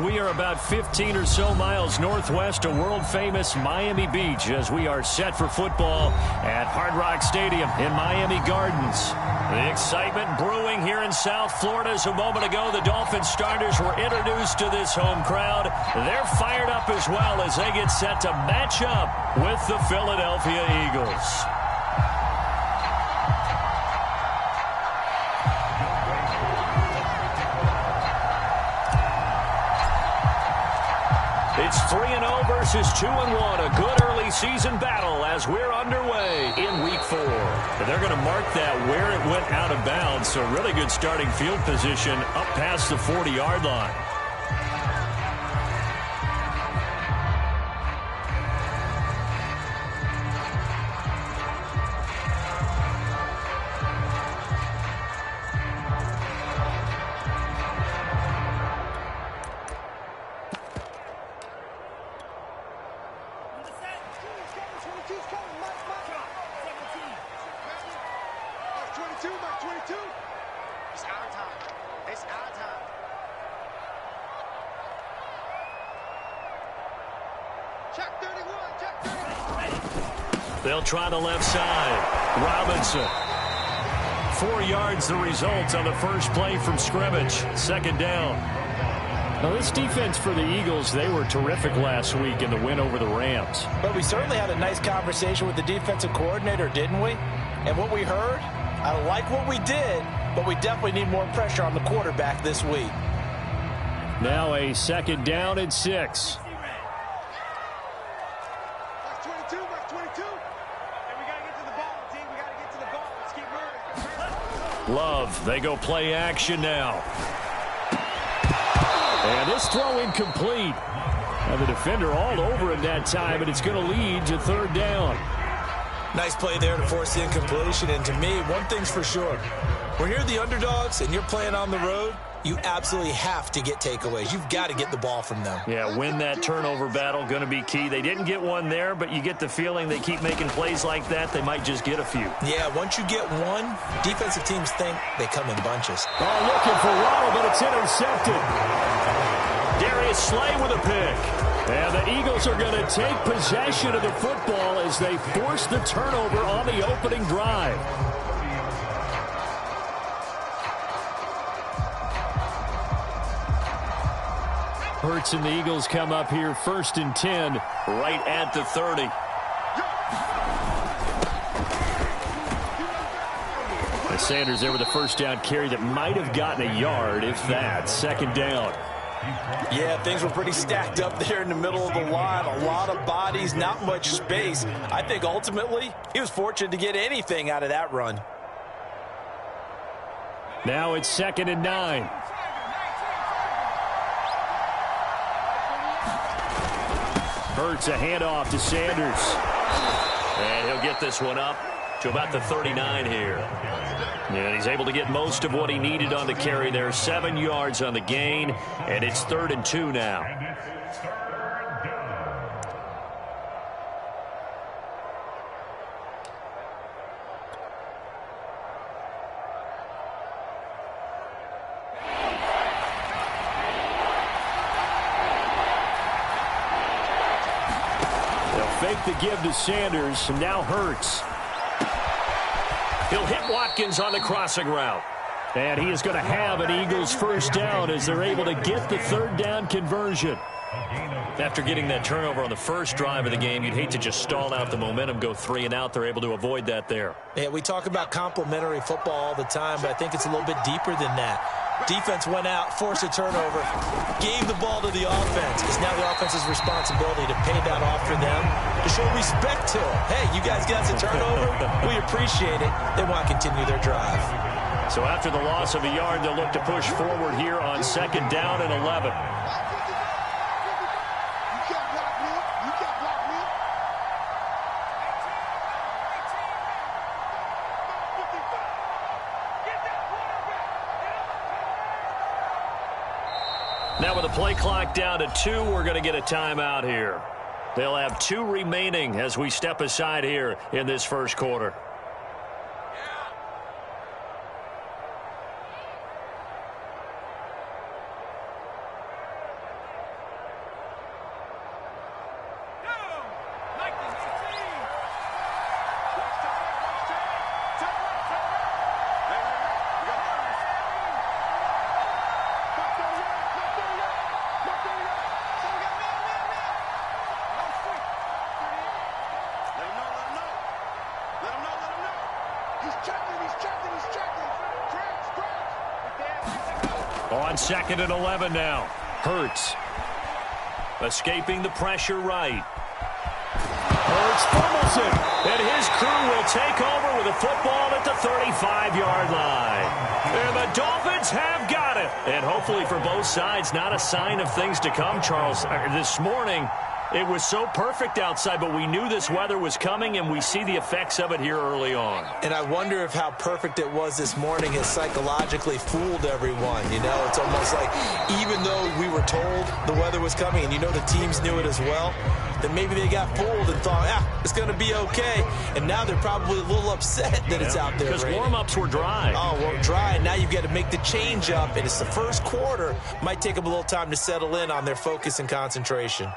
We are about 15 or so miles northwest of world-famous Miami Beach as we are set for football at Hard Rock Stadium in Miami Gardens. The excitement brewing here in South Florida as a moment ago the Dolphins starters were introduced to this home crowd. They're fired up as well as they get set to match up with the Philadelphia Eagles. It's 3-0 versus 2-1, a good early season battle as we're underway in Week 4. But they're going to mark that where it went out of bounds, so really good starting field position up past the 40-yard line. They'll try the left side. Robinson. 4 yards the result on the first play from scrimmage. Second down. Now this defense for the Eagles, they were terrific last week in the win over the Rams. But we certainly had a nice conversation with the defensive coordinator, didn't we? And what we heard, I like what we did, but we definitely need more pressure on the quarterback this week. Now a second down and 6. Love, they go play action now. And this throw incomplete. And the defender all over him that time, and it's going to lead to third down. Nice play there to force the incompletion. And to me, one thing's for sure. When you're the underdogs and you're playing on the road, you absolutely have to get takeaways. You've got to get the ball from them. Yeah, win that turnover battle, going to be key. They didn't get one there, but you get the feeling they keep making plays like that, they might just get a few. Yeah, once you get one, defensive teams think they come in bunches. Oh, looking for Waddle, but it's intercepted. Darius Slay with a pick. And the Eagles are going to take possession of the football as they force the turnover on the opening drive. Hurts and the Eagles come up here 1st and 10 right at the 30. And Sanders there with a first down carry that might have gotten a yard, if that. Second down. Yeah, things were pretty stacked up there in the middle of the line. A lot of bodies, not much space. I think ultimately he was fortunate to get anything out of that run. Now it's 2nd and 9. Hurts a handoff to Sanders. And he'll get this one up to about the 39 here. And he's able to get most of what he needed on the carry there. 7 yards on the gain, and it's 3rd and 2 now. Fake the give to Sanders, and now Hurts. He'll hit Watkins on the crossing route. And he is going to have an Eagles first down as they're able to get the third down conversion. After getting that turnover on the first drive of the game, you'd hate to just stall out the momentum, go 3 and out. They're able to avoid that there. Yeah, we talk about complementary football all the time, but I think it's a little bit deeper than that. Defense went out, forced a turnover, gave the ball to the offense. It's now the offense's responsibility to pay that off for them, to show respect to them. Hey, you guys got the turnover. We appreciate it. They want to continue their drive. So after the loss of a yard, they'll look to push forward here on 2nd down and 11. Now with the play clock down to 2, we're going to get a timeout here. They'll have 2 remaining as we step aside here in this first quarter. On 2nd and 11 now. Hurts. Escaping the pressure right. Hurts fumbles it. And his crew will take over with a football at the 35-yard line. And the Dolphins have got it. And hopefully for both sides, not a sign of things to come, Charles. This morning, it was so perfect outside, but we knew this weather was coming, and we see the effects of it here early on. And I wonder if how perfect it was this morning has psychologically fooled everyone. You know, it's almost like even though we were told the weather was coming, and you know the teams knew it as well, then maybe they got fooled and thought, it's going to be okay. And now they're probably a little upset that it's out there. Because warm-ups were dry. Oh, well, dry, and now you've got to make the change up, and it's the first quarter. Might take them a little time to settle in on their focus and concentration.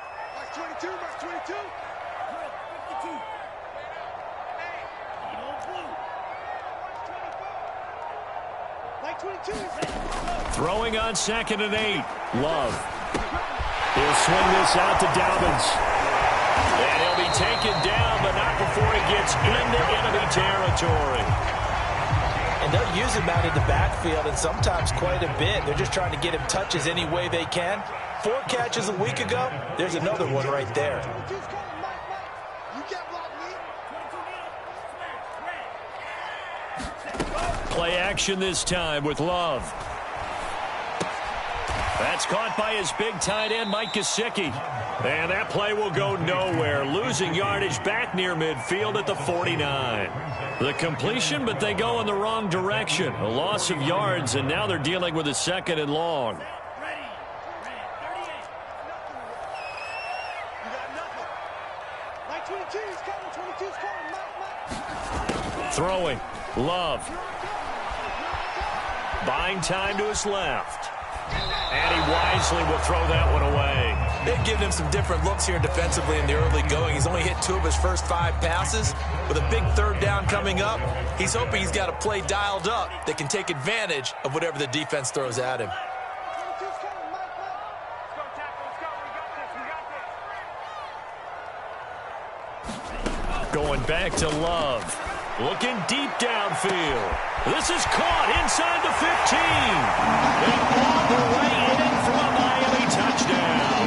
Throwing on 2nd and 8. Love. He'll swing this out to Dobbins. And he'll be taken down, but not before he gets into enemy territory. And they'll use him out in the backfield, and sometimes quite a bit. They're just trying to get him touches any way they can. 4 catches a week ago. There's another one right there. Play action this time with Love. That's caught by his big tight end, Mike Gesicki. And that play will go nowhere. Losing yardage back near midfield at the 49. The completion, but they go in the wrong direction. A loss of yards, and now they're dealing with a 2nd and long. Throwing. Love. Buying time to his left. And he wisely will throw that one away. They've given him some different looks here defensively in the early going. He's only hit 2 of his first 5 passes. With a big 3rd down coming up, he's hoping he's got a play dialed up that can take advantage of whatever the defense throws at him. Going back to Love. Looking deep downfield. This is caught inside the 15. And all the way in for a Miami touchdown.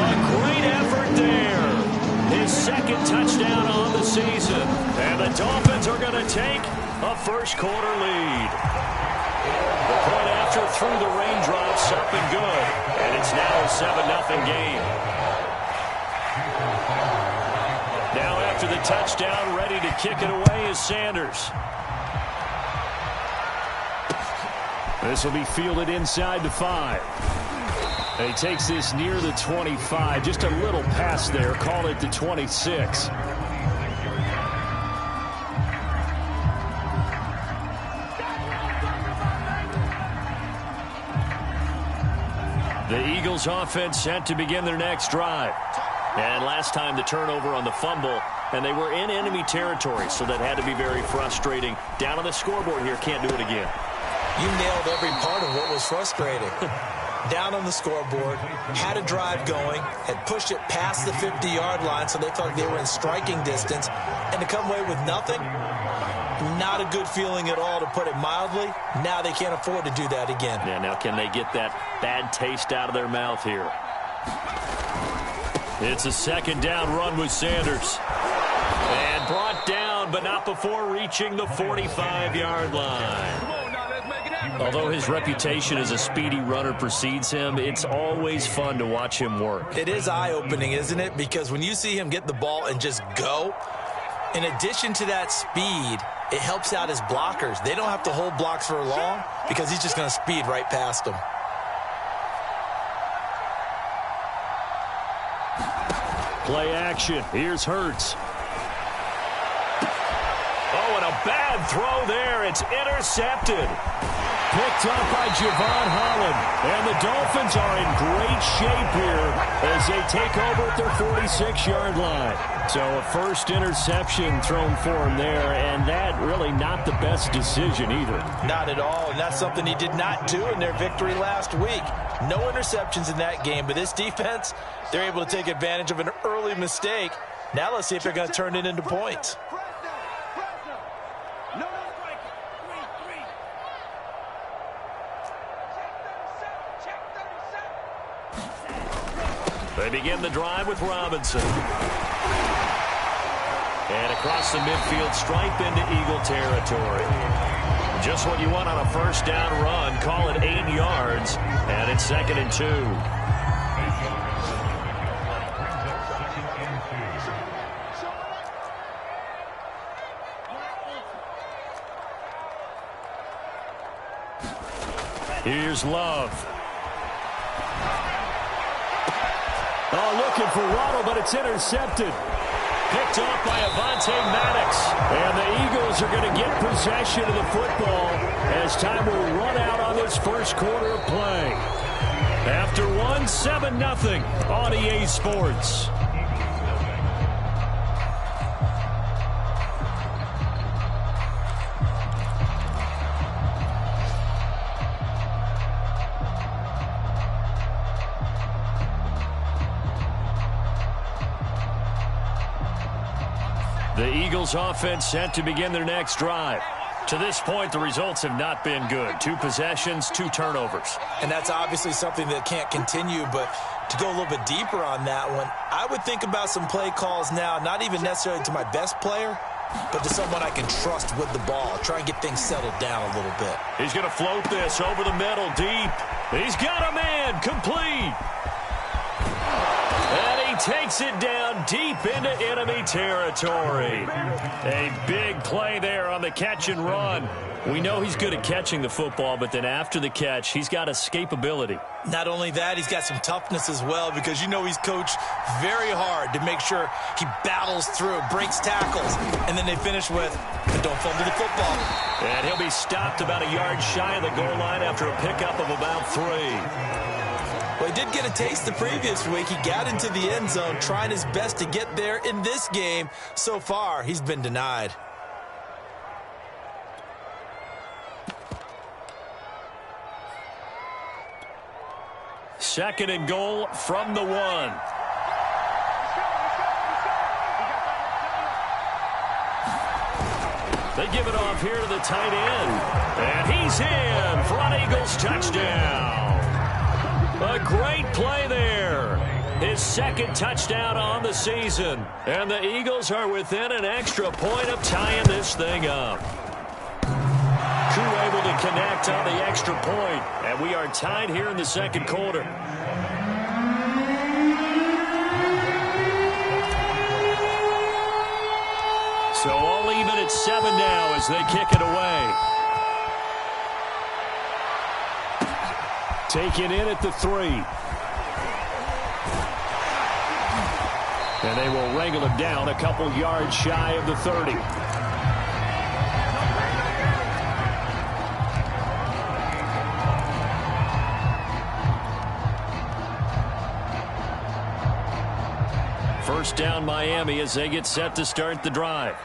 A great effort there. His 2nd touchdown on the season. And the Dolphins are going to take a first quarter lead. The point after through the raindrops up and good. And it's now a 7-0 game. Now after the touchdown, ready to kick it away is Sanders. This will be fielded inside the 5. And he takes this near the 25. Just a little pass there. Call it the 26. The Eagles offense set to begin their next drive. And last time the turnover on the fumble, and they were in enemy territory, so that had to be very frustrating. Down on the scoreboard here, can't do it again. You nailed every part of what was frustrating. Down on the scoreboard, had a drive going, had pushed it past the 50-yard line, so they felt like they were in striking distance, and to come away with nothing, not a good feeling at all, to put it mildly. Now they can't afford to do that again. Yeah, now can they get that bad taste out of their mouth here? It's a 2nd down run with Sanders. And brought down, but not before reaching the 45-yard line. Although his reputation as a speedy runner precedes him, it's always fun to watch him work. It is eye-opening, isn't it? Because when you see him get the ball and just go, in addition to that speed, it helps out his blockers. They don't have to hold blocks for long because he's just going to speed right past them. Play action. Here's Hurts. Oh, and a bad throw there. It's intercepted. Picked up by Javon Holland. And the Dolphins are in great shape here as they take over at their 46-yard line. So a first interception thrown for him there, and that really not the best decision either. Not at all, and that's something he did not do in their victory last week. No interceptions in that game, but this defense, they're able to take advantage of an early mistake. Now let's see if they're going to turn it into points. They begin the drive with Robinson. And across the midfield stripe into Eagle territory. Just what you want on a first down run. Call it 8 yards. And it's 2nd and 2. Here's Love. Oh, looking for Waddle, but it's intercepted. Picked off by Avonte Maddox. And the Eagles are going to get possession of the football as time will run out on this first quarter of play. After 7-0 on EA Sports. The Eagles offense set to begin their next drive. To this point, the results have not been good. 2 possessions, 2 turnovers. And that's obviously something that can't continue, but to go a little bit deeper on that one, I would think about some play calls now, not even necessarily to my best player, but to someone I can trust with the ball. Try and get things settled down a little bit. He's going to float this over the middle deep. He's got a man complete. And he takes it down deep into enemy territory. A big play there on the catch and run. We know he's good at catching the football, but then after the catch, he's got escapability. Not only that, he's got some toughness as well, because you know he's coached very hard to make sure he battles through, breaks tackles, and then they finish with, don't fumble the football. And he'll be stopped about a yard shy of the goal line after a pickup of about 3. Well, he did get a taste the previous week. He got into the end zone, trying his best to get there in this game. So far, he's been denied. Second and goal from the 1. They give it off here to the tight end. And he's in for an Eagles touchdown. A great play there. His 2nd touchdown on the season. And the Eagles are within an extra point of tying this thing up. Koo able to connect on the extra point. And we are tied here in the 2nd quarter. So all even at 7 now as they kick it away. Taken in at the 3. And they will wrangle him down a couple yards shy of the 30. First down Miami as they get set to start the drive.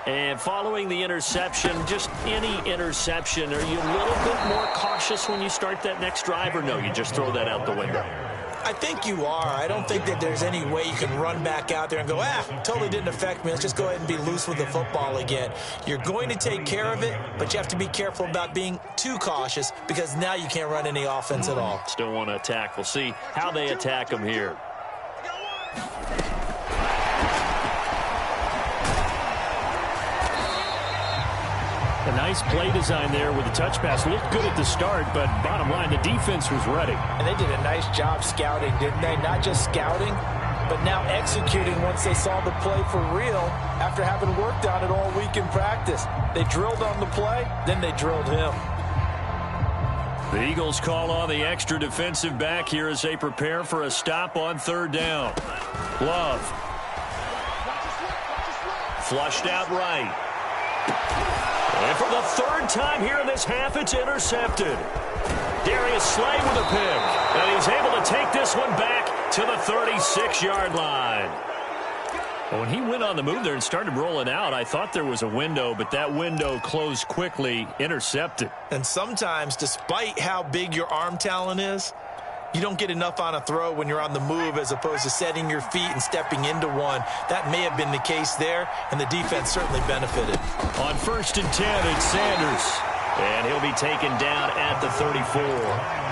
And following the interception, just any interception, are you a little bit more cautious when you start that next drive, or no, you just throw that out the window? I think you are. I don't think that there's any way you can run back out there and go, totally didn't affect me. Let's just go ahead and be loose with the football again. You're going to take care of it, but you have to be careful about being too cautious, because now you can't run any offense at all. Still want to attack. We'll see how they attack them here. A nice play design there with the touch pass. Looked good at the start, but bottom line, the defense was ready. And they did a nice job scouting, didn't they? Not just scouting, but now executing once they saw the play for real after having worked on it all week in practice. They drilled on the play, then they drilled him. The Eagles call on the extra defensive back here as they prepare for a stop on 3rd down. Love. Flushed out right. And for the 3rd time here in this half, it's intercepted. Darius Slay with a pick. And he's able to take this one back to the 36-yard line. When he went on the move there and started rolling out, I thought there was a window, but that window closed quickly, intercepted. And sometimes, despite how big your arm talent is, you don't get enough on a throw when you're on the move as opposed to setting your feet and stepping into one. That may have been the case there, and the defense certainly benefited. On 1st and 10, it's Sanders. And he'll be taken down at the 34.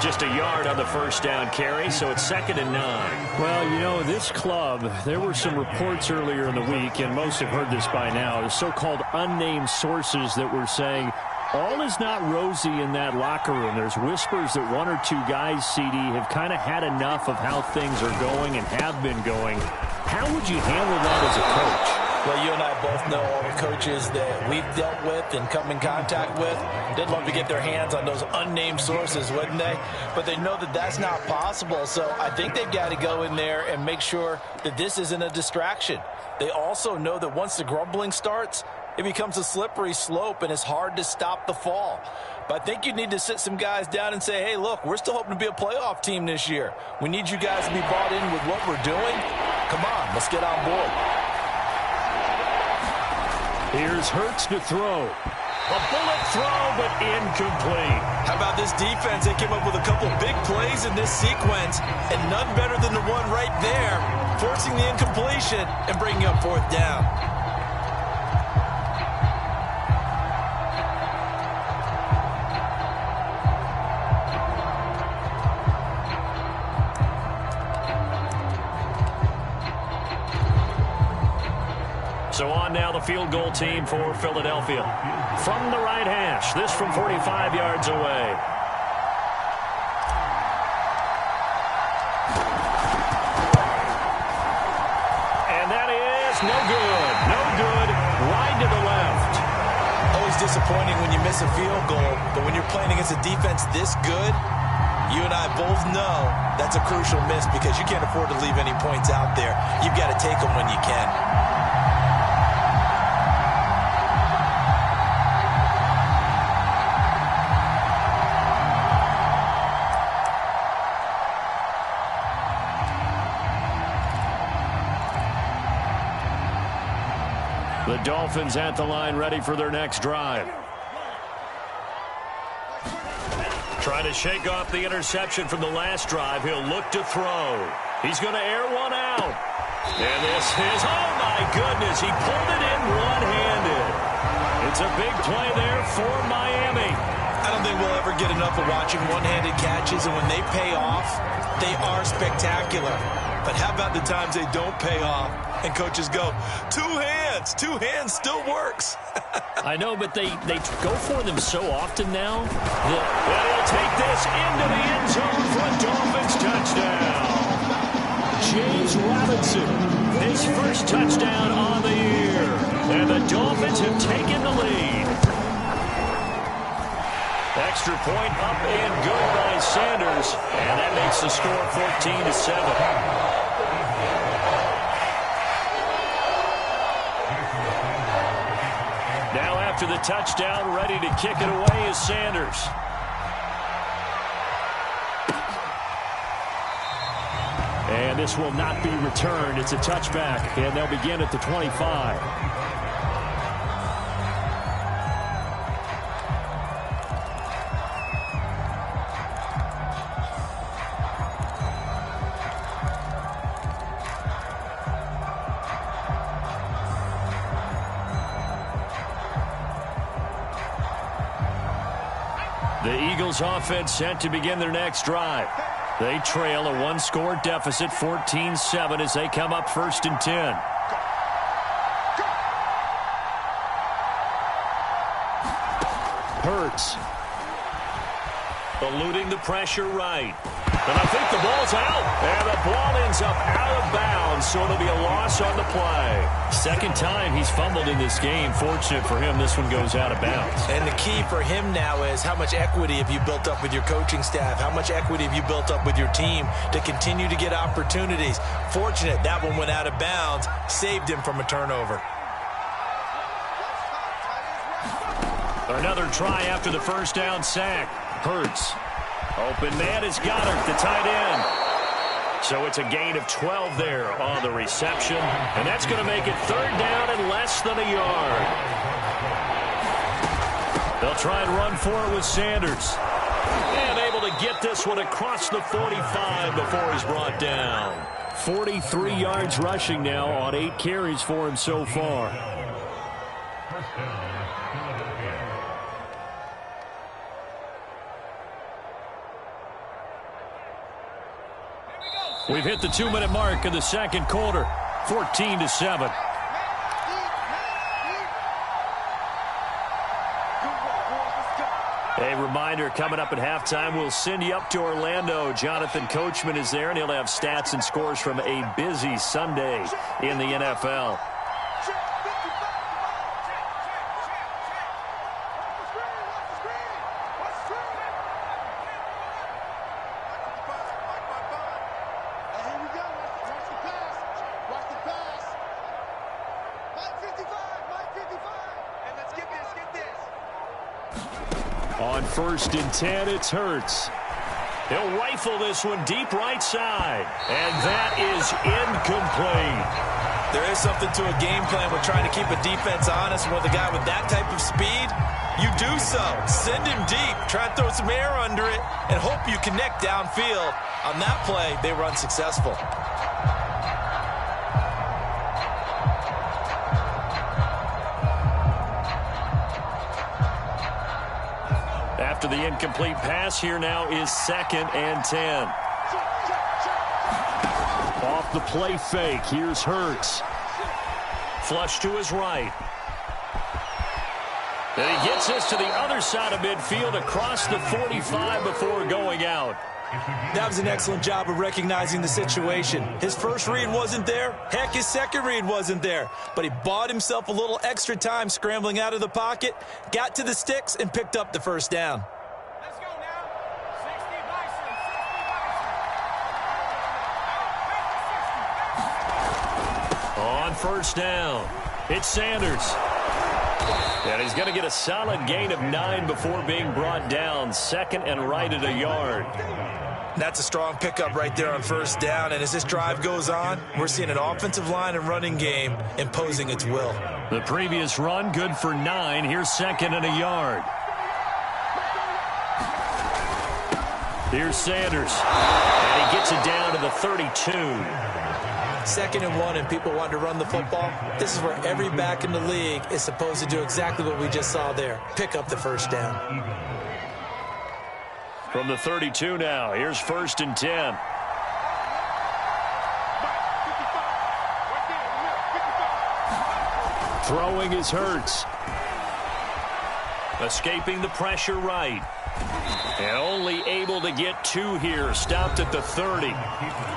Just a yard on the first down carry, so it's 2nd and 9. Well, you know, this club, there were some reports earlier in the week, and most have heard this by now, the so-called unnamed sources that were saying all is not rosy in that locker room. There's whispers that 1 or 2 guys, CD, have kind of had enough of how things are going and have been going. How would you handle that as a coach? Well, you and I both know all the coaches that we've dealt with and come in contact with. They'd love to get their hands on those unnamed sources, wouldn't they? But they know that that's not possible. So I think they've got to go in there and make sure that this isn't a distraction. They also know that once the grumbling starts, it becomes a slippery slope and it's hard to stop the fall. But I think you need to sit some guys down and say, hey, look, we're still hoping to be a playoff team this year. We need you guys to be bought in with what we're doing. Come on, let's get on board. Here's Hurts to throw. A bullet throw, but incomplete. How about this defense? They came up with a couple big plays in this sequence, and none better than the one right there, forcing the incompletion and bringing up 4th down. So on now the field goal team for Philadelphia. From the right hash, this from 45 yards away. And that is no good. No good. Wide to the left. Always disappointing when you miss a field goal, but when you're playing against a defense this good, you and I both know that's a crucial miss because you can't afford to leave any points out there. You've got to take them when you can. The Dolphins at the line, ready for their next drive. Trying to shake off the interception from the last drive. He'll look to throw. He's going to air one out. And this is, oh my goodness, he pulled it in one-handed. It's a big play there for Miami. I don't think we'll ever get enough of watching one-handed catches, and when they pay off, they are spectacular. But how about the times they don't pay off and coaches go, 2 hands still works. I know, but they go for them so often now. Well, he'll take this into the end zone for a Dolphins touchdown. James Robinson, his first touchdown on the year. And the Dolphins have taken the lead. Extra point up and good by Sanders. And that makes the score 14-7. Now after the touchdown, ready to kick it away is Sanders. And this will not be returned. It's a touchback, and they'll begin at the 25. The Eagles offense set to begin their next drive. They trail a one-score deficit, 14-7, as they come up 1st and 10. Hurts. Eluding the pressure right. And I think the ball's out. And the ball ends up out of bounds, so it'll be a loss on the play. Second time he's fumbled in this game. Fortunate for him, this one goes out of bounds. And the key for him now is how much equity have you built up with your coaching staff? How much equity have you built up with your team to continue to get opportunities? Fortunate that one went out of bounds, saved him from a turnover. Another try after the first down sack. Hurts. Open man is Goddard, the tight end. So it's a gain of 12 there on the reception. And that's going to make it 3rd down and less than a yard. They'll try and run for it with Sanders. And able to get this one across the 45 before he's brought down. 43 yards rushing now on 8 carries for him so far. We've hit the 2-minute mark of the second quarter, 14-7. A reminder, coming up at halftime, we'll send you up to Orlando. Jonathan Coachman is there, and he'll have stats and scores from a busy Sunday in the NFL. On 1st and 10, it's Hurts. He'll rifle this one deep right side. And that is incomplete. There is something to a game plan with trying to keep a defense honest. With a guy with that type of speed, you do so. Send him deep. Try and throw some air under it and hope you connect downfield. On that play, they were unsuccessful. After the incomplete pass, here now is 2nd and 10. Off the play fake, here's Hurts. Flush to his right. And he gets this to the other side of midfield across the 45 before going out. That was an excellent job of recognizing the situation. His first read wasn't there. Heck, his second read wasn't there. But he bought himself a little extra time scrambling out of the pocket, got to the sticks, and picked up the first down. Let's go now. 60 Bison. 60 Bison. On 1st down, it's Sanders. And he's going to get a solid gain of 9 before being brought down. 2nd and right at a yard. That's a strong pickup right there on 1st down. And as this drive goes on, we're seeing an offensive line and running game imposing its will. The previous run, good for 9. Here's 2nd and a yard. Here's Sanders. And he gets it down to the 32. 2nd and 1, and people want to run the football. This is where every back in the league is supposed to do exactly what we just saw there. Pick up the first down. From the 32 now, here's 1st and 10. Throwing is Hurts. Escaping the pressure right. And only able to get 2 here. Stopped at the 30.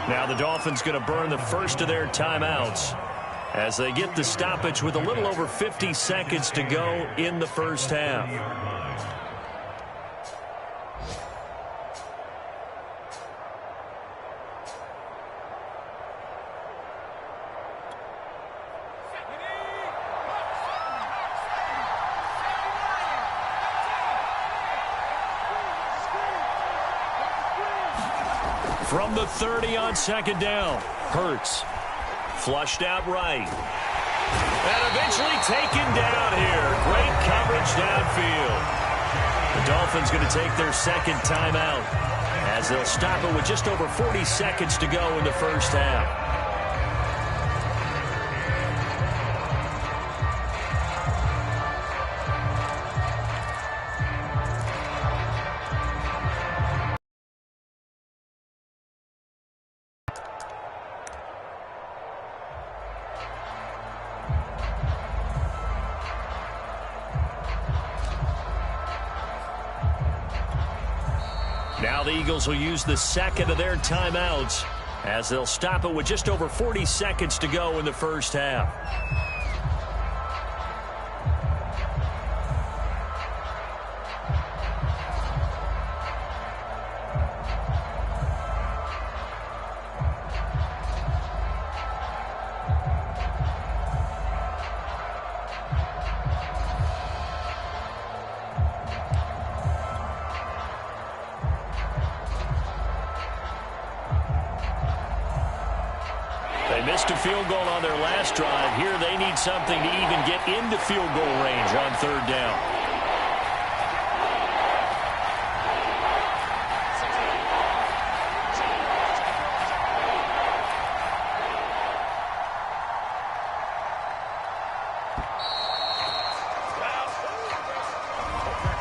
Now the Dolphins going to burn the first of their timeouts as they get the stoppage with a little over 50 seconds to go in the first half. From the 30 on 2nd down, Hurts flushed out right. And eventually taken down here. Great coverage downfield. The Dolphins going to take their 2nd timeout as they'll stop it with just over 40 seconds to go in the first half. Now the Eagles will use the 2nd of their timeouts as they'll stop it with just over 40 seconds to go in the first half. They missed a field goal on their last drive. Here they need something to even get into field goal range on 3rd down.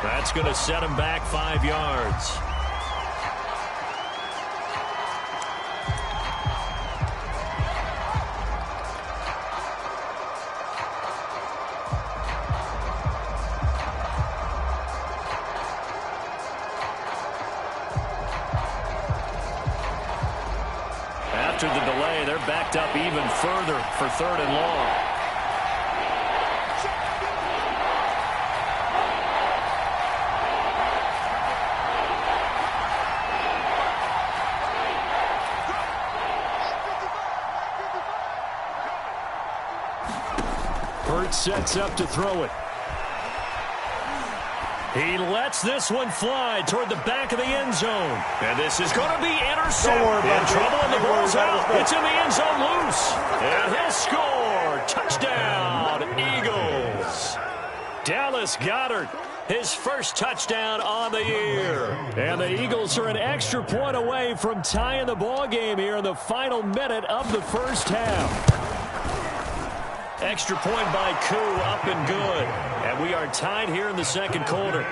That's going to set them back 5 yards. after the delay. They're backed up even further for 3rd and long. Burt sets up to throw it. He lets this one fly toward the back of the end zone. And this is going to be intercepted. In trouble, and the ball's out. It's in the end zone loose. And he'll score. Touchdown, Eagles. Dallas Goedert, his first touchdown on the year. And the Eagles are an extra point away from tying the ball game here in the final minute of the first half. Extra point by Koo, up and good. And we are tied here in the second quarter.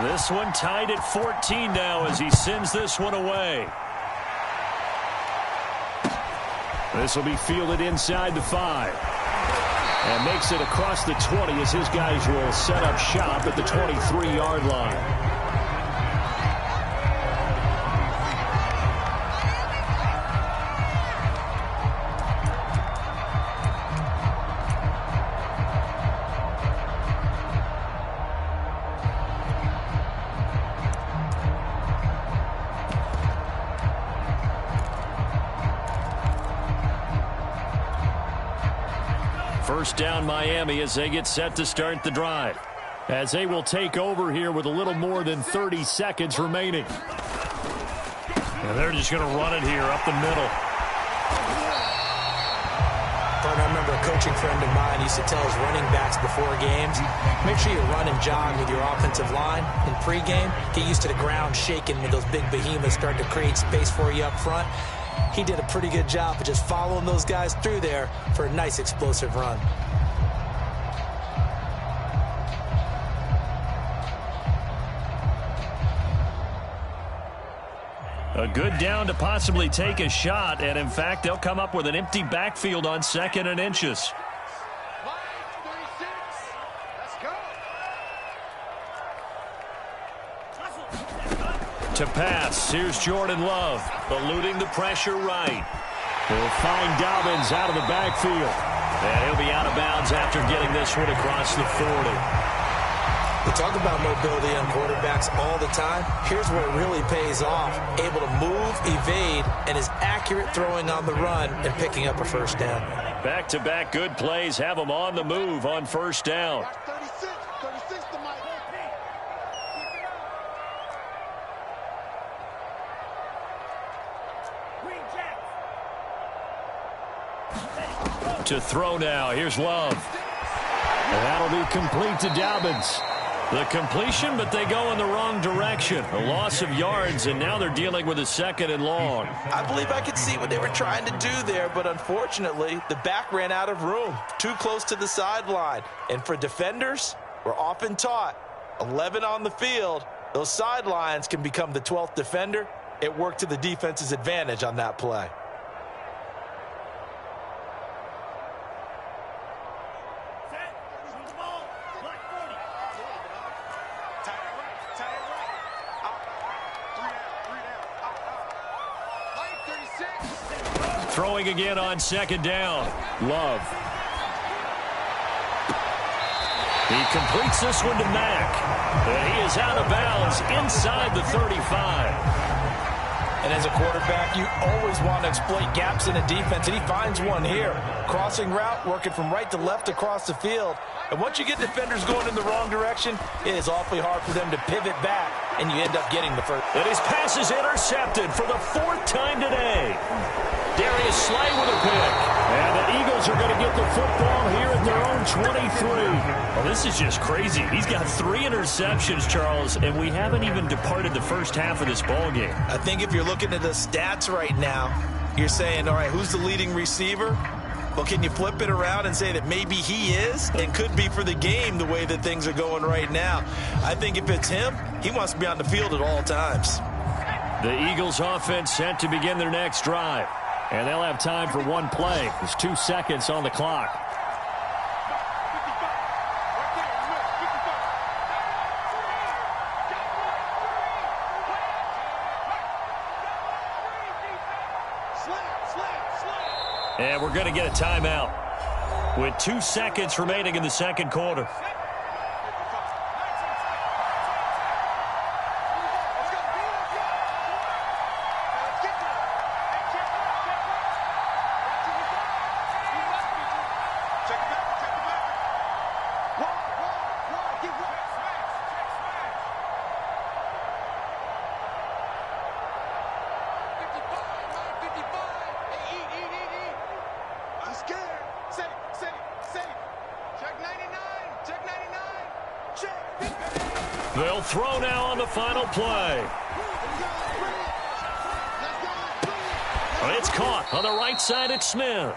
This one tied at 14 now as he sends this one away. This will be fielded inside the 5. And makes it across the 20 as his guys will set up shop at the 23-yard line. First down Miami as they get set to start the drive. As they will take over here with a little more than 30 seconds remaining. And they're just going to run it here up the middle. I remember a coaching friend of mine used to tell his running backs before games, make sure you run and jog with your offensive line in pregame. Get used to the ground shaking when those big behemoths start to create space for you up front. He did a pretty good job of just following those guys through there for a nice explosive run. A good down to possibly take a shot, and in fact, they'll come up with an empty backfield on 2nd and inches. To pass, here's Jordan Love, eluding the pressure right. They'll find Dobbins out of the backfield. And he'll be out of bounds after getting this one across the 40. We talk about mobility on quarterbacks all the time. Here's where it really pays off. Able to move, evade, and is accurate throwing on the run and picking up a first down. Back-to-back good plays have them on the move on first down. To throw now. Here's Love. And that'll be complete to Dobbins. The completion, but they go in the wrong direction. A loss of yards, and now they're dealing with a 2nd and long. I believe I could see what they were trying to do there, but unfortunately, the back ran out of room. Too close to the sideline. And for defenders, we're often taught, 11 on the field, those sidelines can become the 12th defender. It worked to the defense's advantage on that play. Throwing again on 2nd down. Love. He completes this one to Mack. And he is out of bounds inside the 35. And as a quarterback, you always want to exploit gaps in a defense, and he finds one here. Crossing route, working from right to left across the field. And once you get defenders going in the wrong direction, it is awfully hard for them to pivot back, and you end up getting the first. And his pass is intercepted for the 4th time today. Darius Slay with a pick. And the Eagles are going to get the football here at their own 23. Well, this is just crazy. He's got 3 interceptions, Charles, and we haven't even departed the first half of this ball game. I think if you're looking at the stats right now, you're saying, all right, who's the leading receiver? Well, can you flip it around and say that maybe he is and could be for the game the way that things are going right now? I think if it's him, he wants to be on the field at all times. The Eagles offense set to begin their next drive. And they'll have time for one play. There's 2 seconds on the clock. And we're going to get a timeout with 2 seconds remaining in the second quarter. They'll throw now on the final play. It's caught on the right side at Smith.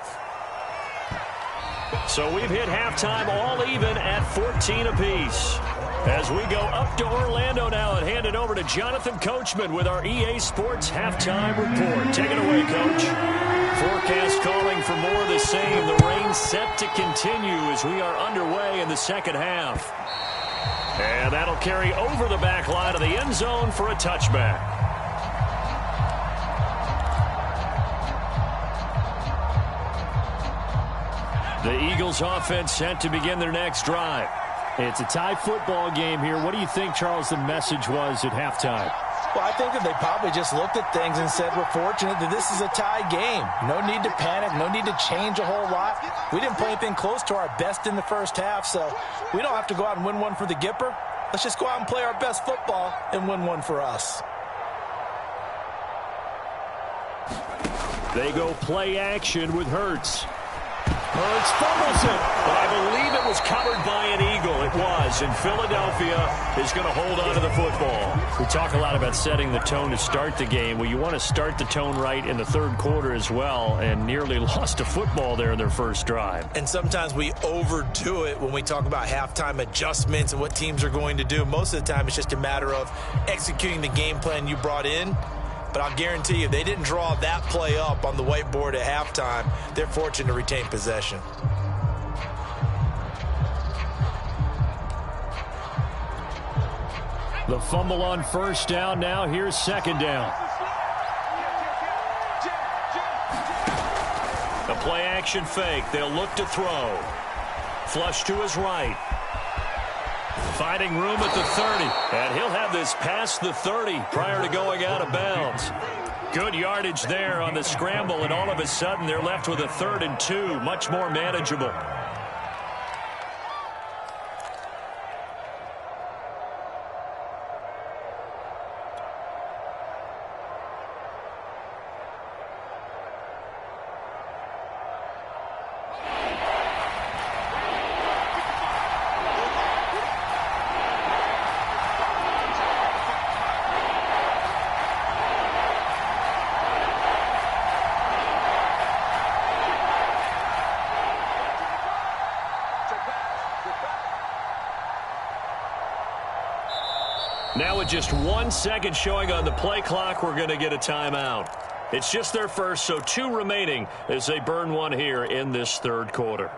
So we've hit halftime all even at 14 apiece. As we go up to Orlando now and hand it over to Jonathan Coachman with our EA Sports halftime report. Take it away, Coach. Forecast calling for more of the same. The rain set to continue as we are underway in the second half. And that'll carry over the back line of the end zone for a touchback. The Eagles offense set to begin their next drive. It's a tie football game here. What do you think, Charles, the message was at halftime? Well, I think that they probably just looked at things and said, we're fortunate that this is a tie game. No need to panic. No need to change a whole lot. We didn't play anything close to our best in the first half, so we don't have to go out and win one for the Gipper. Let's just go out and play our best football and win one for us. They go play action with Hurts. Hurts fumbles it, but I believe it was covered by an Eagle. It was, and Philadelphia is going to hold on to the football. We talk a lot about setting the tone to start the game. Well, you want to start the tone right in the third quarter as well, and nearly lost a football there in their first drive. And sometimes we overdo it when we talk about halftime adjustments and what teams are going to do. Most of the time, it's just a matter of executing the game plan you brought in. But I'll guarantee you, they didn't draw that play up on the whiteboard at halftime. They're fortunate to retain possession. The fumble on first down. Now here's second down. The play action fake. They'll look to throw. Flush to his right. Finding room at the 30. And he'll have this past the 30 prior to going out of bounds. Good yardage there on the scramble, and all of a sudden they're left with a 3rd and 2. Much more manageable. Now with just 1 second showing on the play clock, we're going to get a timeout. It's just their first, so 2 remaining as they burn one here in this third quarter.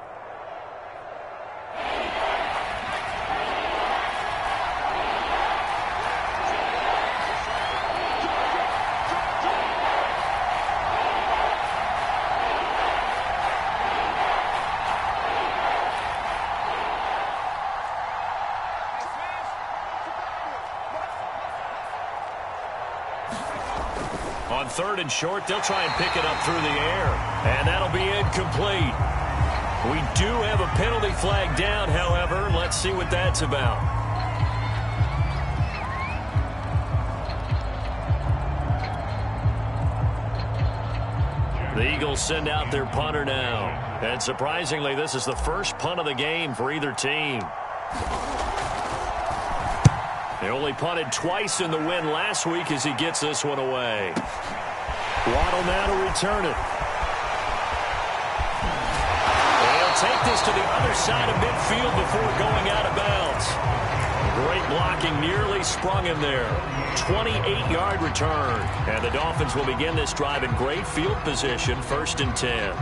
On 3rd and short, they'll try and pick it up through the air. And that'll be incomplete. We do have a penalty flag down, however. Let's see what that's about. The Eagles send out their punter now. And surprisingly, this is the first punt of the game for either team. They only punted twice in the win last week as he gets this one away. Waddle now to return it. They'll take this to the other side of midfield before going out of bounds. Great blocking, nearly sprung him there. 28-yard return. And the Dolphins will begin this drive in great field position, 1st and 10.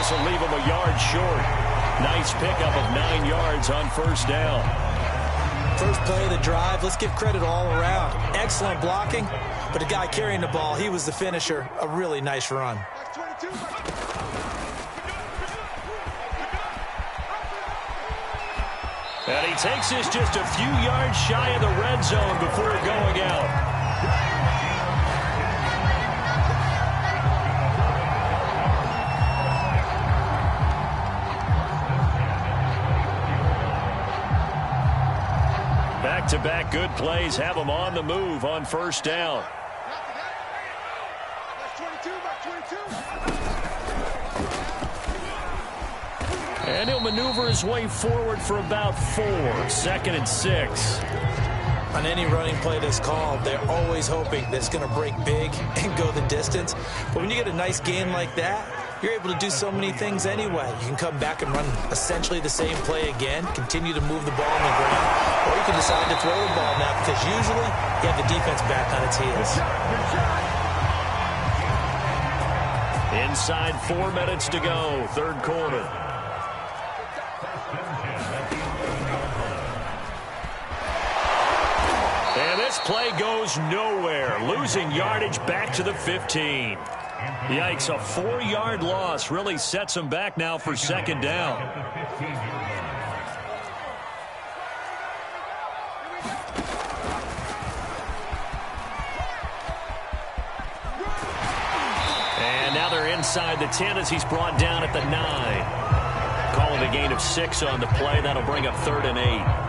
This will leave him a yard short. Nice pickup of 9 yards on first down. First play of the drive, let's give credit all around. Excellent blocking, but the guy carrying the ball, he was the finisher. A really nice run. And he takes this just a few yards shy of the red zone before going out. Back-to-back good plays have him on the move on first down. And he'll maneuver his way forward for about 4. 2nd and 6. On any running play that's called, they're always hoping that it's going to break big and go the distance. But when you get a nice gain like that, you're able to do so many things anyway. You can come back and run essentially the same play again, continue to move the ball on the ground, or you can decide to throw the ball now because usually you have the defense back on its heels. Inside 4 minutes to go, 3rd quarter. And this play goes nowhere. Losing yardage back to the 15. Yikes, a 4-yard loss really sets him back now for 2nd down. And now they're inside the 10 as he's brought down at the 9. Calling a gain of 6 on the play. That'll bring up 3rd and 8.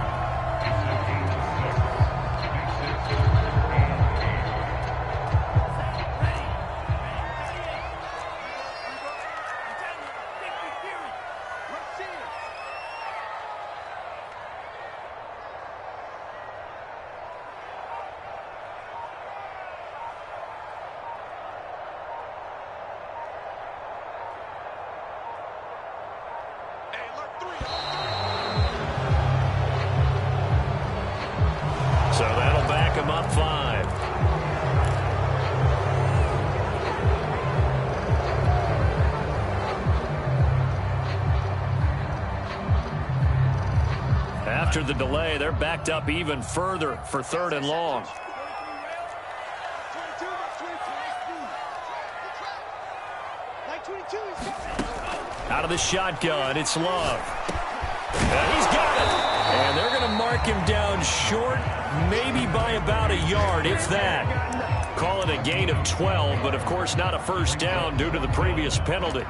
So that'll back him up 5. After the delay, they're backed up even further for 3rd and long. Out of the shotgun, it's Love. And he's got it. And they're going to mark him down short, maybe by about a yard, if that. Call it a gain of 12, but of course not a first down due to the previous penalty.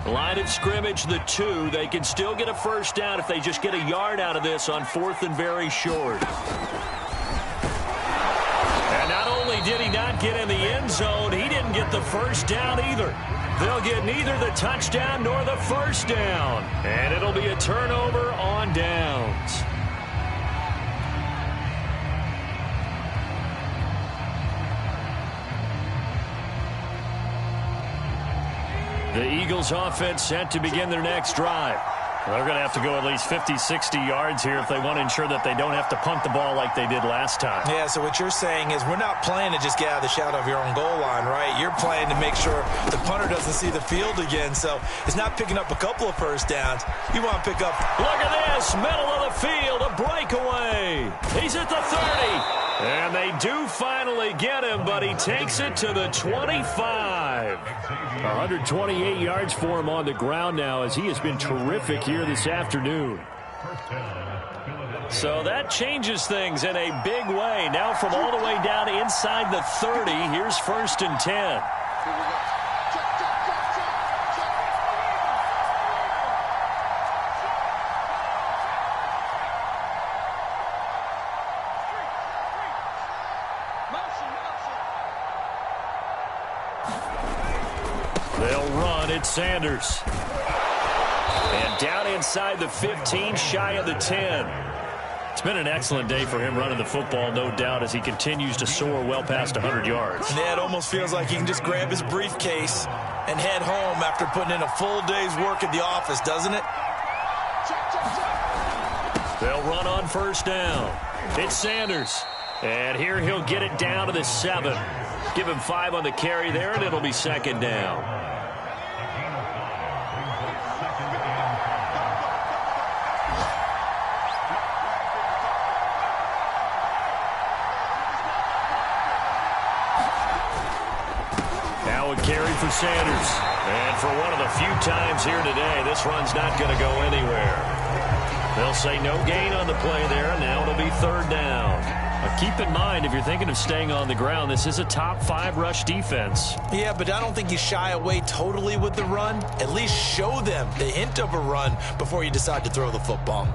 Line of scrimmage, the 2. They can still get a first down if they just get a yard out of this on 4th and very short. And not only did he not get in the end zone, he didn't get the first down either. They'll get neither the touchdown nor the first down. And it'll be a turnover on downs. The Eagles offense set to begin their next drive. They're going to have to go at least 50, 60 yards here if they want to ensure that they don't have to punt the ball like they did last time. Yeah, so what you're saying is we're not playing to just get out of the shadow of your own goal line, right? You're playing to make sure the punter doesn't see the field again. So it's not picking up a couple of first downs. You want to pick up. Look at this, middle of the field, a breakaway. He's at the 30. And they do finally get him, but he takes it to the 25. 128 yards for him on the ground now as he has been terrific here this afternoon. So that changes things in a big way. Now from all the way down inside the 30, here's 1st and 10. They'll run it, Sanders. And down inside the 15, shy of the 10. It's been an excellent day for him running the football, no doubt, as he continues to soar well past 100 yards. Yeah, it almost feels like he can just grab his briefcase and head home after putting in a full day's work at the office, doesn't it? They'll run on first down. It's Sanders. And here he'll get it down to the 7. Give him 5 on the carry there, and it'll be second down. Carry for Sanders. And for one of the few times here today, this run's not going to go anywhere. They'll say no gain on the play there, and now it'll be third down. Now keep in mind, if you're thinking of staying on the ground, this is a top 5 rush defense. Yeah, but I don't think you shy away totally with the run. At least show them the hint of a run before you decide to throw the football.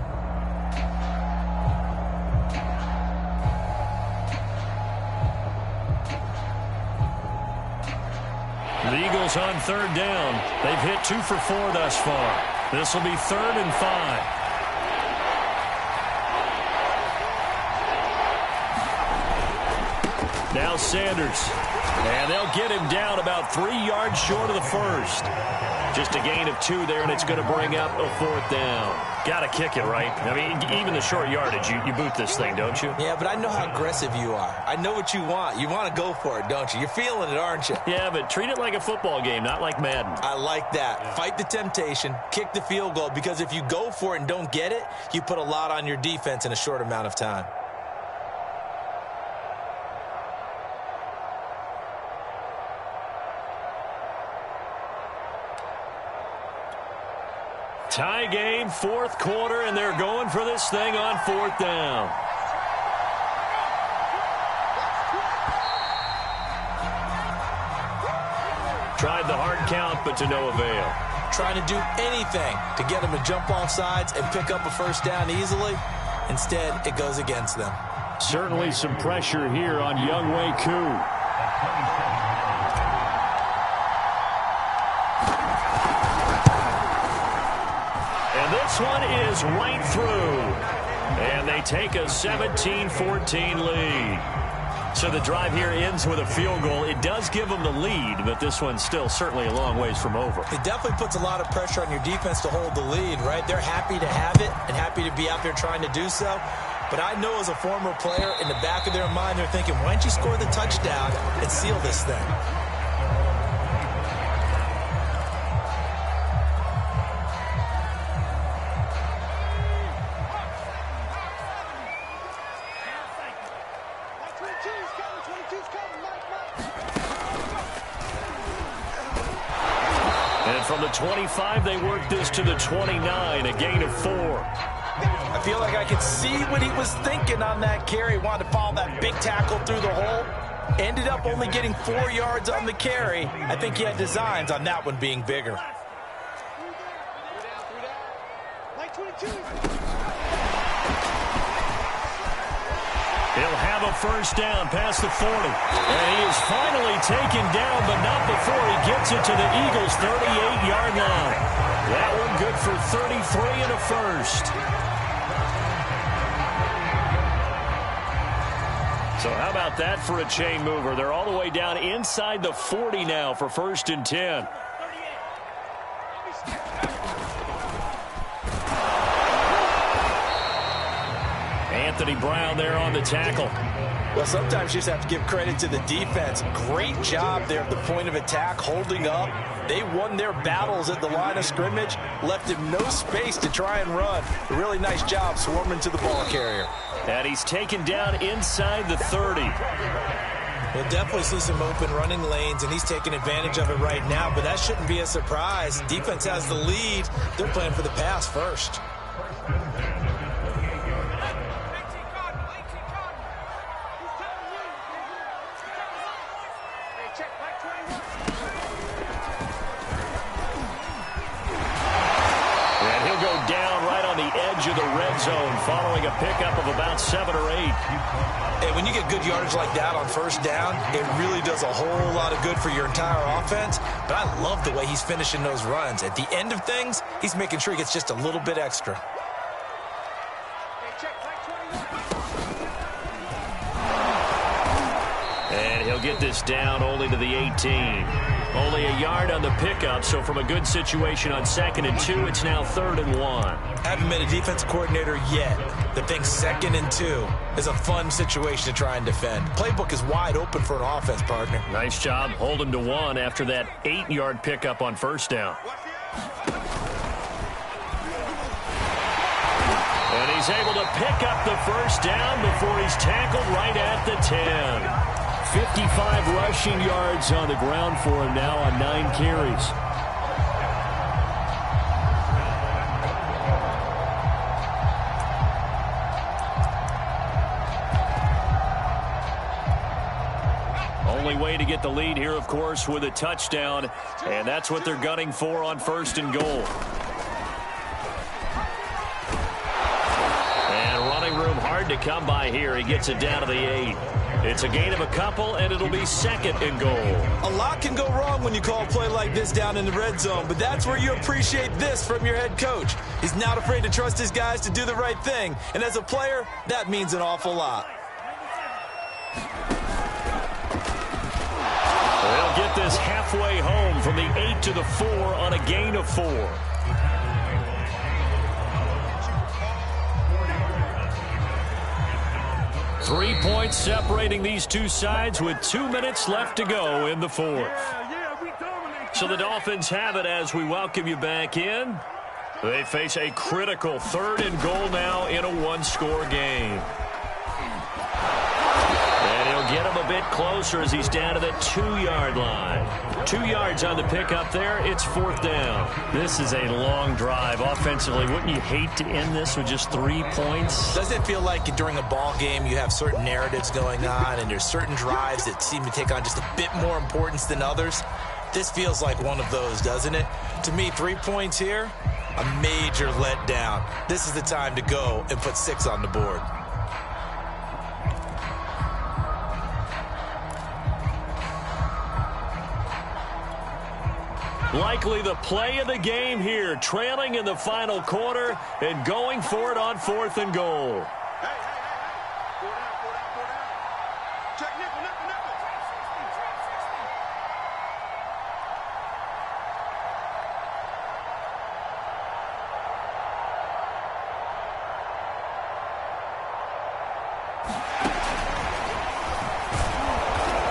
The Eagles on third down. They've hit 2 for 4 thus far. This will be 3rd and 5. Now Sanders. And they'll get him down about 3 yards short of the first. Just a gain of 2 there, and it's going to bring up a 4th down. Got to kick it, right? I mean, even the short yardage, you boot this thing, don't you? Yeah, but I know how aggressive you are. I know what you want. You want to go for it, don't you? You're feeling it, aren't you? Yeah, but treat it like a football game, not like Madden. I like that. Fight the temptation, kick the field goal, because if you go for it and don't get it, you put a lot on your defense in a short amount of time. Tie game, 4th quarter, and they're going for this thing on 4th down. Tried the hard count, but to no avail. Trying to do anything to get them to jump off sides and pick up a first down easily. Instead, it goes against them. Certainly some pressure here on Younghoe Koo. This one is right through. And they take a 17-14 lead. So the drive here ends with a field goal. It does give them the lead, but this one's still certainly a long ways from over. It definitely puts a lot of pressure on your defense to hold the lead, right? They're happy to have it and happy to be out there trying to do so. But I know as a former player, in the back of their mind, they're thinking, why don't you score the touchdown and seal this thing? And from the 25, they work this to the 29, a gain of 4. I feel like I could see what he was thinking on that carry. Wanted to follow that big tackle through the hole. Ended up only getting 4 yards on the carry. I think he had designs on that one being bigger. He'll have a first down past the 40. And he is finally taken down, but not before he gets it to the Eagles' 38-yard line. That one good for 33 and a first. So how about that for a chain mover? They're all the way down inside the 40 now for 1st and 10. Anthony Brown there on the tackle. Well, sometimes you just have to give credit to the defense. Great job there at the point of attack, holding up. They won their battles at the line of scrimmage, left him no space to try and run. A really nice job swarming to the ball carrier. And he's taken down inside the 30. We'll definitely see some open running lanes, and he's taking advantage of it right now, but that shouldn't be a surprise. Defense has the lead. They're playing for the pass first. Edge of the red zone following a pickup of about 7 or 8. And when you get good yardage like that on first down, it really does a whole lot of good for your entire offense. But I love the way he's finishing those runs. At the end of things, he's making sure he gets just a little bit extra. They'll get this down only to the 18. Only a yard on the pickup, so from a good situation on 2nd and 2, it's now 3rd and 1. Haven't been a defensive coordinator yet that thinks 2nd and 2 is a fun situation to try and defend. Playbook is wide open for an offense, partner. Nice job holding to 1 after that 8-yard pickup on 1st down. And he's able to pick up the 1st down before he's tackled right at the 10. 55 rushing yards on the ground for him now on 9 carries. Only way to get the lead here, of course, with a touchdown, and that's what they're gunning for on 1st and goal. And running room hard to come by here. He gets it down to the 8. It's a gain of a couple, and it'll be 2nd and goal. A lot can go wrong when you call a play like this down in the red zone, but that's where you appreciate this from your head coach. He's not afraid to trust his guys to do the right thing, and as a player, that means an awful lot. They'll get this halfway home from the 8 to the 4 on a gain of 4. Three points separating these two sides with 2 minutes left to go in the 4th. So the Dolphins have it as we welcome you back in. They face a critical 3rd and goal now in a one-score game. And he'll get him a bit closer as he's down to the 2-yard line. 2 yards on the pickup there. It's 4th down. This is a long drive offensively. Wouldn't you hate to end this with just 3 points? Doesn't it feel like during a ball game you have certain narratives going on and there's certain drives that seem to take on just a bit more importance than others? This feels like one of those, doesn't it? To me, 3 points here, a major letdown. This is the time to go and put 6 on the board. Likely the play of the game here, trailing in the final quarter and going for it on 4th and goal. Check nickel.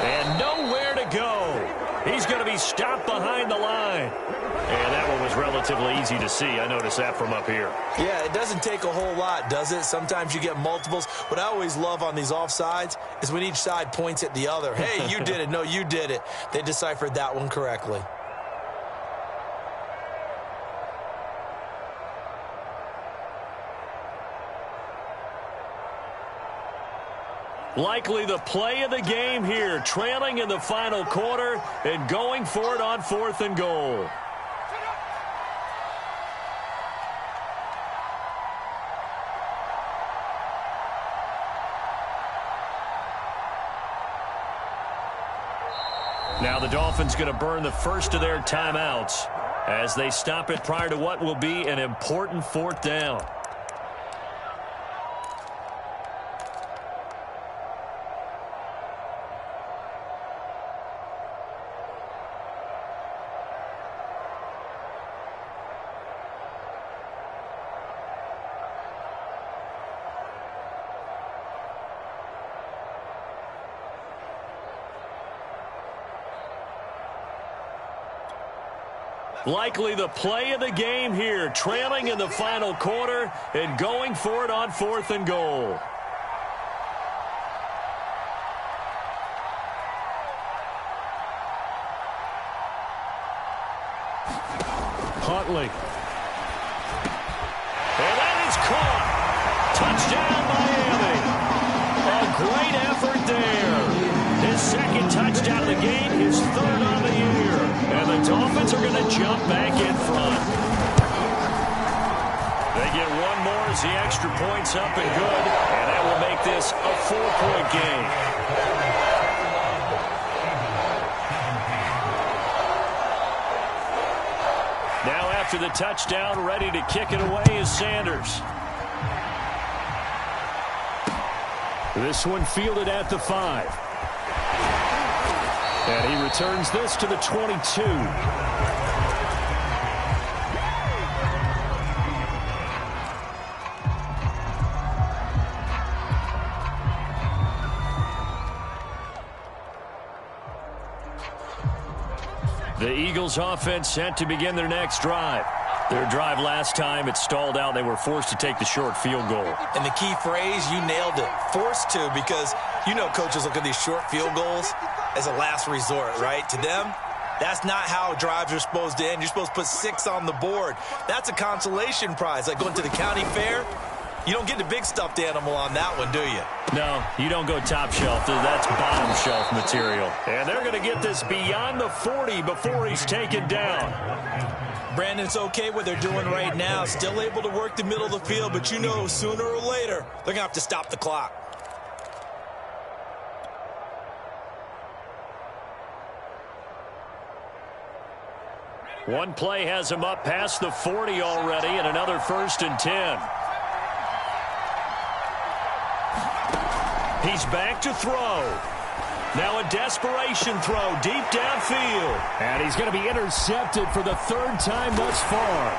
And nowhere to go. He's going to be stopped behind the line. And that one was relatively easy to see. I noticed that from up here. Yeah, it doesn't take a whole lot, does it? Sometimes you get multiples. What I always love on these offsides is when each side points at the other. Hey, you did it. No, you did it. They deciphered that one correctly. Likely the play of the game here, trailing in the final quarter and going for it on 4th and goal. Now the Dolphins going to burn the first of their timeouts as they stop it prior to what will be an important 4th down. Likely the play of the game here, trailing in the final quarter and going for it on 4th and goal. Huntley. And that is caught. Touchdown, Miami. A great effort there. His 2nd touchdown of the game, his 3rd on the year. And the Dolphins are going to jump back in front. They get one more as the extra point's up and good. And that will make this a 4-point game. Now after the touchdown, ready to kick it away is Sanders. This one fielded at the 5. And he returns this to the 22. The Eagles offense set to begin their next drive. Their drive last time, it stalled out. They were forced to take the short field goal. And the key phrase, you nailed it, forced to, because you know coaches look at these short field goals as a last resort, right? To them, that's not how drives are supposed to end. You're supposed to put 6 on the board. That's a consolation prize, like going to the county fair. You don't get the big stuffed animal on that one, do you? No, you don't go top shelf. That's bottom shelf material. And they're going to get this beyond the 40 before he's taken down. Brandon, it's okay what they're doing right now. Still able to work the middle of the field, but you know sooner or later they're going to have to stop the clock. One play has him up past the 40 already, and another 1st and 10. He's back to throw. Now a desperation throw deep downfield. And he's going to be intercepted for the 3rd time thus far.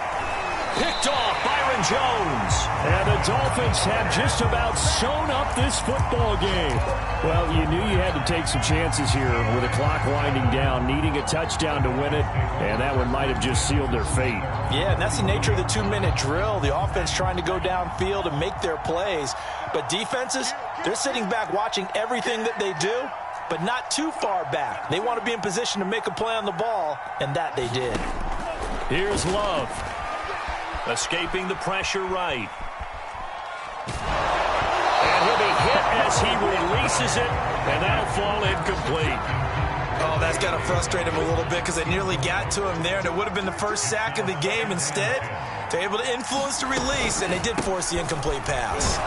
Picked off Byron Jones. And the Dolphins have just about sewn up this football game. Well, you knew you had to take some chances here with the clock winding down, needing a touchdown to win it, and that one might have just sealed their fate. Yeah, and that's the nature of the 2-minute drill. The offense trying to go downfield and make their plays. But defenses, they're sitting back watching everything that they do, but not too far back. They want to be in position to make a play on the ball, and that they did. Here's Love. Escaping the pressure right. And he'll be hit as he releases it, and that'll fall incomplete. Oh, that's got to frustrate him a little bit because they nearly got to him there, and it would have been the first sack of the game. Instead, they're able to influence the release, and they did force the incomplete pass.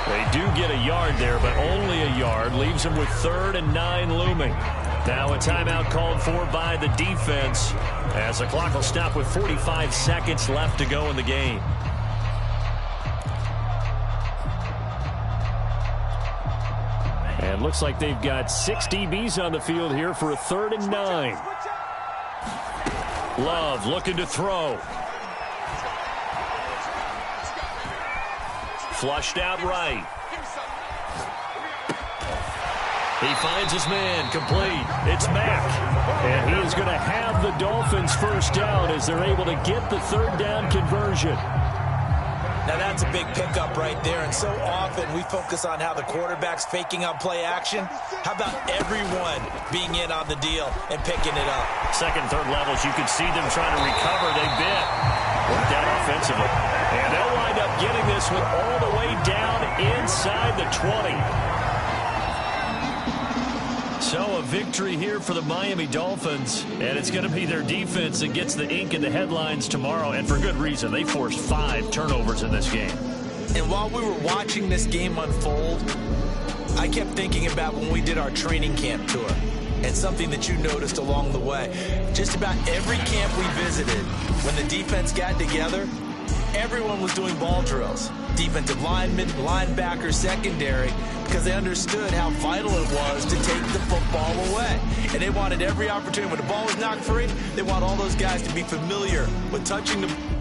They do get a yard there, but only a yard. Leaves them with 3rd and 9 looming. Now a timeout called for by the defense as the clock will stop with 45 seconds left to go in the game. And looks like they've got 6 DBs on the field here for a 3rd and 9. Love looking to throw. Flushed out right. He finds his man, complete. It's Mack. And he is going to have the Dolphins first down as they're able to get the 3rd down conversion. Now that's a big pickup right there, and so often we focus on how the quarterback's faking on play action. How about everyone being in on the deal and picking it up? 2nd and 3rd levels, you can see them trying to recover. They bit. Worked out offensively. And they'll wind up getting this one all the way down inside the 20. So a victory here for the Miami Dolphins, and it's going to be their defense that gets the ink in the headlines tomorrow, and for good reason. They forced 5 turnovers in this game. And while we were watching this game unfold, I kept thinking about when we did our training camp tour and something that you noticed along the way. Just about every camp we visited, when the defense got together, everyone was doing ball drills. Defensive linemen, linebackers, secondary, because they understood how vital it was to take the football away. And they wanted every opportunity. When the ball was knocked free, they want all those guys to be familiar with touching the...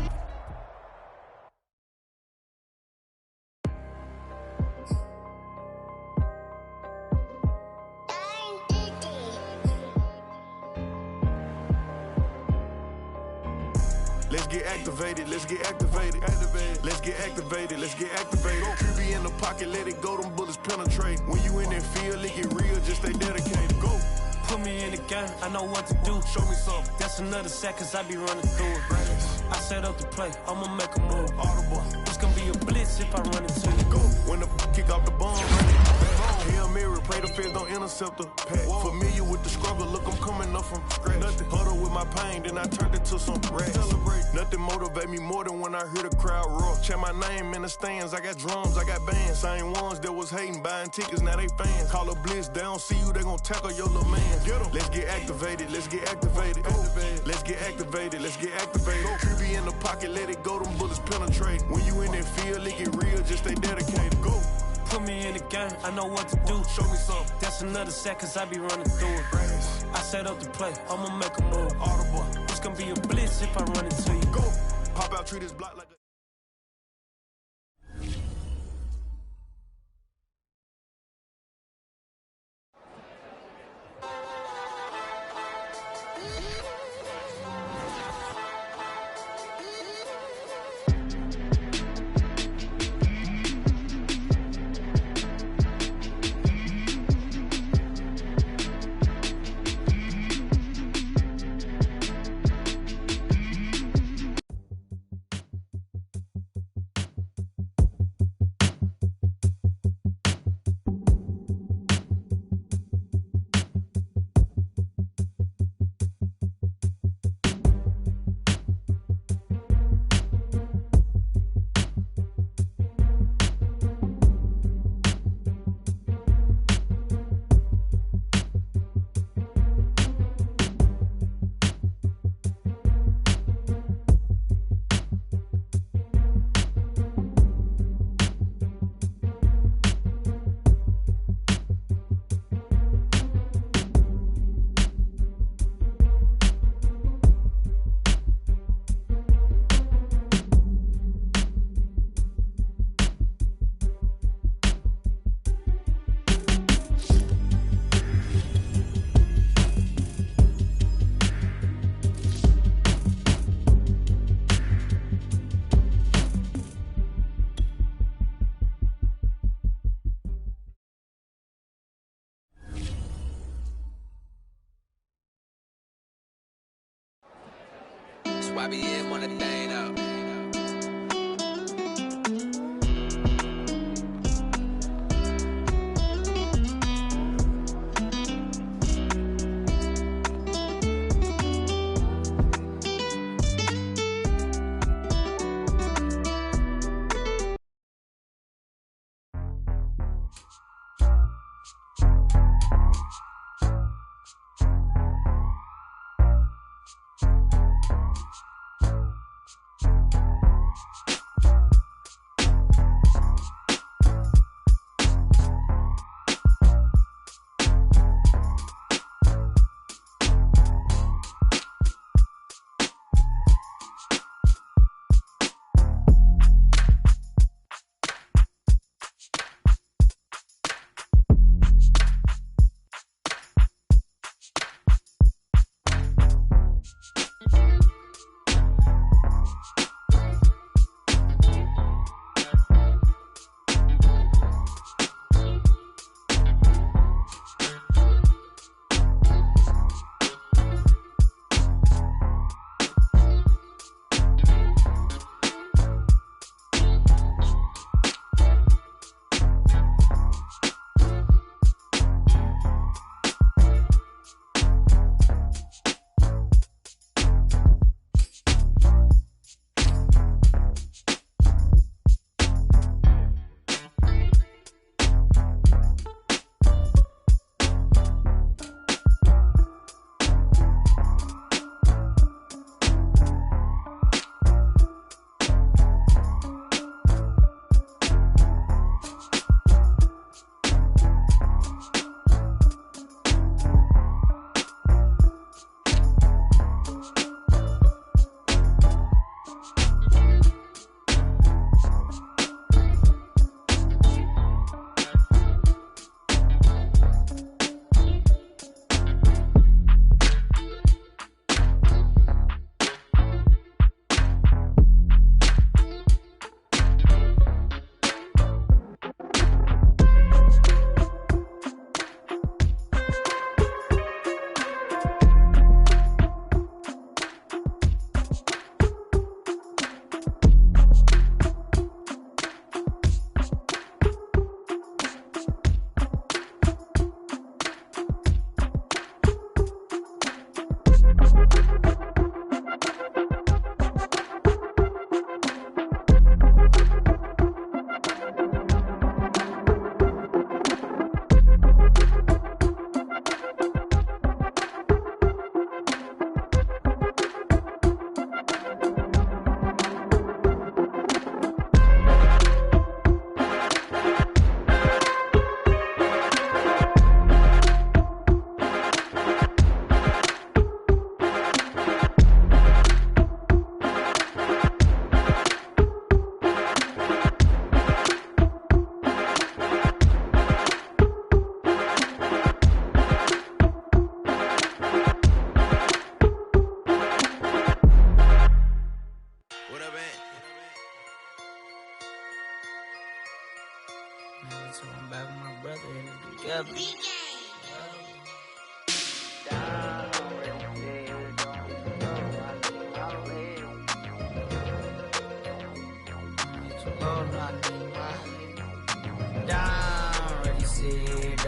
Let's get activated, let's get activated. Let's get activated, let's get activated. QB in the pocket, let it go, them bullets penetrate. When you in that field, it get real, just stay dedicated. Go. Put me in the game, I know what to do. Show me something. That's another sack, cause I be running through it. I set up the play, I'ma make a move. Audible. It's gonna be a blitz if I run into you. Go. When the kick off the bomb, Hail Mary, pray the feds don't intercept her. Familiar with the struggle, look, I'm coming up from scratch. Nothing huddle with my pain, then I turned it to some rats. Celebrate. Nothing motivate me more than when I hear the crowd roar. Check my name in the stands, I got drums, I got bands. Same ones that was hating, buying tickets, now they fans. Call a blitz, they don't see you, they gon' tackle your little man. Get 'em. Let's get activated, let's get activated. Let's get activated, let's get activated. QB in the pocket, let it go, them bullets penetrate. When you in that field, it get real, just stay dedicated. Go. Put me in the game, I know what to do. Show me something. That's another set, cause I be running through it. I set up the play, I'ma make a move. Audible. It's gonna be a blitz if I run into you. Go. Pop out, treat this block like a... YBN want a thing up.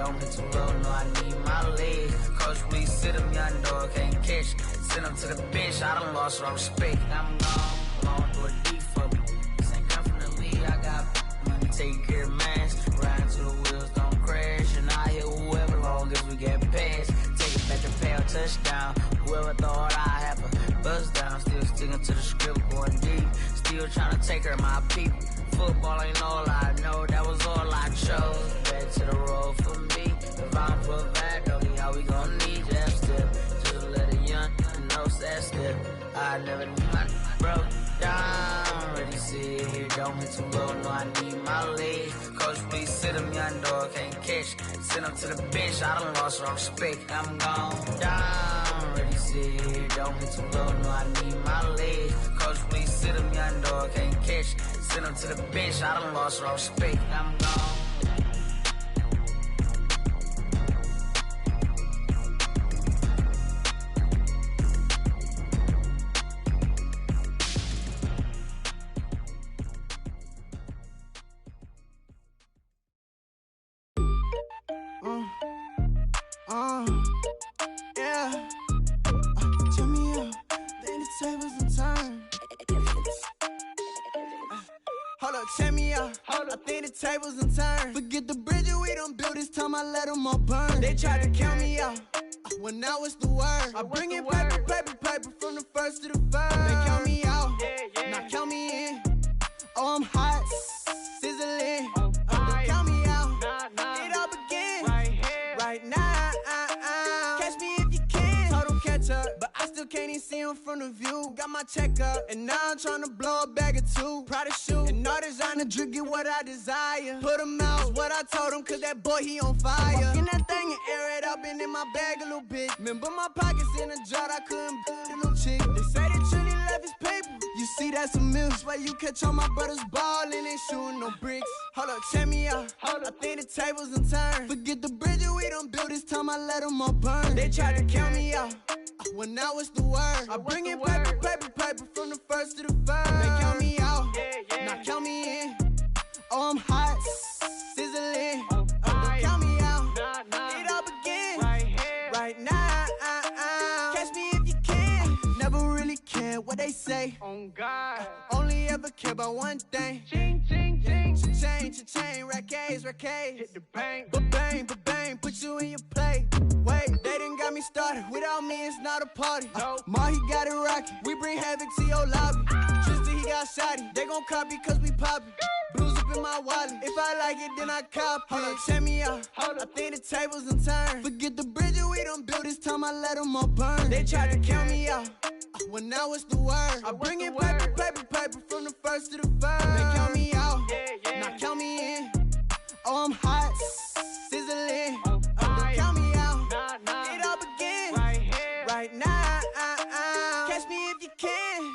don't hit too low, no, I need my legs. Coach, please sit him, young dog, can't catch. Send him to the bench, I done lost all respect. I'm gone through a deep for me. This ain't come from the league, I got money, take care of mans. Riding till the wheels don't crash, and I hit whoever long as we get past. Take it back to pay a touchdown. Whoever thought I have a buzz down, still sticking to the script, going deep. Still trying to take her my people. Football ain't all I know, that was all I chose. Back to the road for me. If I'm for that, don't need how we gon' need that step. Just let a young know that step. I never knew my broke down. Already see it here, don't hit too low, no, I need my legs. Coach, please sit him, young dog, can't catch. Send him to the bench, I done lost all respect. I'm gone down. Already see it here, don't hit too low, no, I need my legs. Coach, please sit him, young dog, can't catch. Send him to the bench, I done lost all respect. I'm gone. Yeah. Turn me up, then the tables and turn. Hold up, check me out. I think the tables and turn. Forget the bridges we done built, this time I let them all burn. They tried to count me out, when now it's the word. I bring in paper from the first to the third. They count me out, now count me in. Oh, I'm hot, sizzling. Don't count me out, it all begins right now. Catch me if you can. Told them catch up, but I still can't even see him from the view. Got my check up, and now I'm trying to blow a bag or two. Proud of shoe, and all designer drip, get what I desire. Put him out, what I told him, cause that boy, he on fire. Walk in that thing and air it up, and in my bag a little bit. Remember my pockets in a jar, I couldn't build a little chick. They say that Trinity left his paper. You see, that's a miss. Where you catch all my brothers ballin', ain't shooting no bricks. Hold up, check me out. I think the tables and turn. Forget the bridges we done built, this time I let them all burn. They tried to count me out, when now it's the word. I bring in paper from the first to the third. They count me out, now count me in. Oh, I'm hot, sizzling. Don't count me out, it all begins right now. Catch me if you can. Never really care what they say. On God, only ever care about one thing. Ching, ching, ching. Cha-chain, rack A's. Hit the bank, ba-bang, put you in your play. Wait, they done got me started. Without me, it's not a party. Ma, he got it rockin'. We bring havoc to your lobby. Tristan, he got shotty. They gon' copy cause we poppin'. Blues up in my wallet. If I like it, then I cop it. Hold up, check me out. I think the tables and turn. Forget the bridges we done built, this time I let them all burn. They tried to count me out, when now it's the word. I bring in paper from the first to the third. They count me out, now count me in. Oh, I'm hot, sizzling. Don't count me out, it all begins right now. Catch me if you can.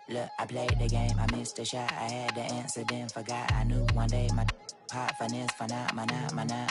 Look, I played the game, I missed the shot. I had the answer, then forgot. I knew one day my hot finesse, for not,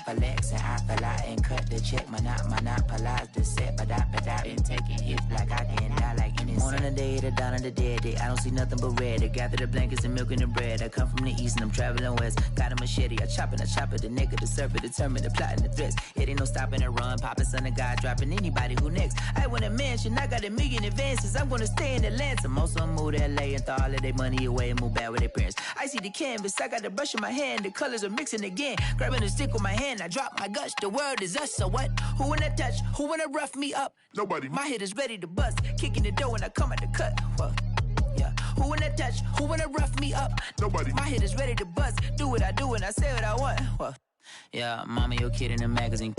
for Lex, and I fell out and cut the check. Monopolize the set, but I been taking hits like I can die like any morning of the day, the dawn of the dead day. I don't see nothing but red. I gather the blankets and milk and the bread. I come from the east and I'm traveling west. Got a machete, I chop it, the neck of the serpent, determined the plot and the threats. It ain't no stopping and run, popping son of God, dropping anybody who next. I want a mansion, I got a million advances. I'm gonna stay in Atlanta. Most of them move to LA and throw all of their money away and move back with their parents. I see the canvas, I got the brush in my hand, the colors are mixing again. Grabbing the stick with my hand, I drop my guts. The world is us, so what? Who wanna touch? Who wanna rough me up? Nobody. My head is ready to bust, kicking the door when I come at the cut. Well, yeah. Who wanna touch? Who wanna rough me up? Nobody. My head is ready to bust. Do what I do and I say what I want. Well, yeah, mama, your kid in the magazine,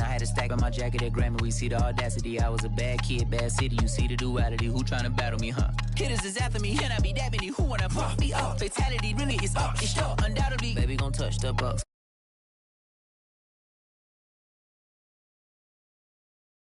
I had a stack on my jacket at Grammy. We see the audacity. I was a bad kid, bad city. You see the duality. Who tryna battle me, huh? Hitters is after me, and I be that many. Who wanna fuck me up? Fatality really is up. It's sure, undoubtedly. Baby gon' touch the bucks.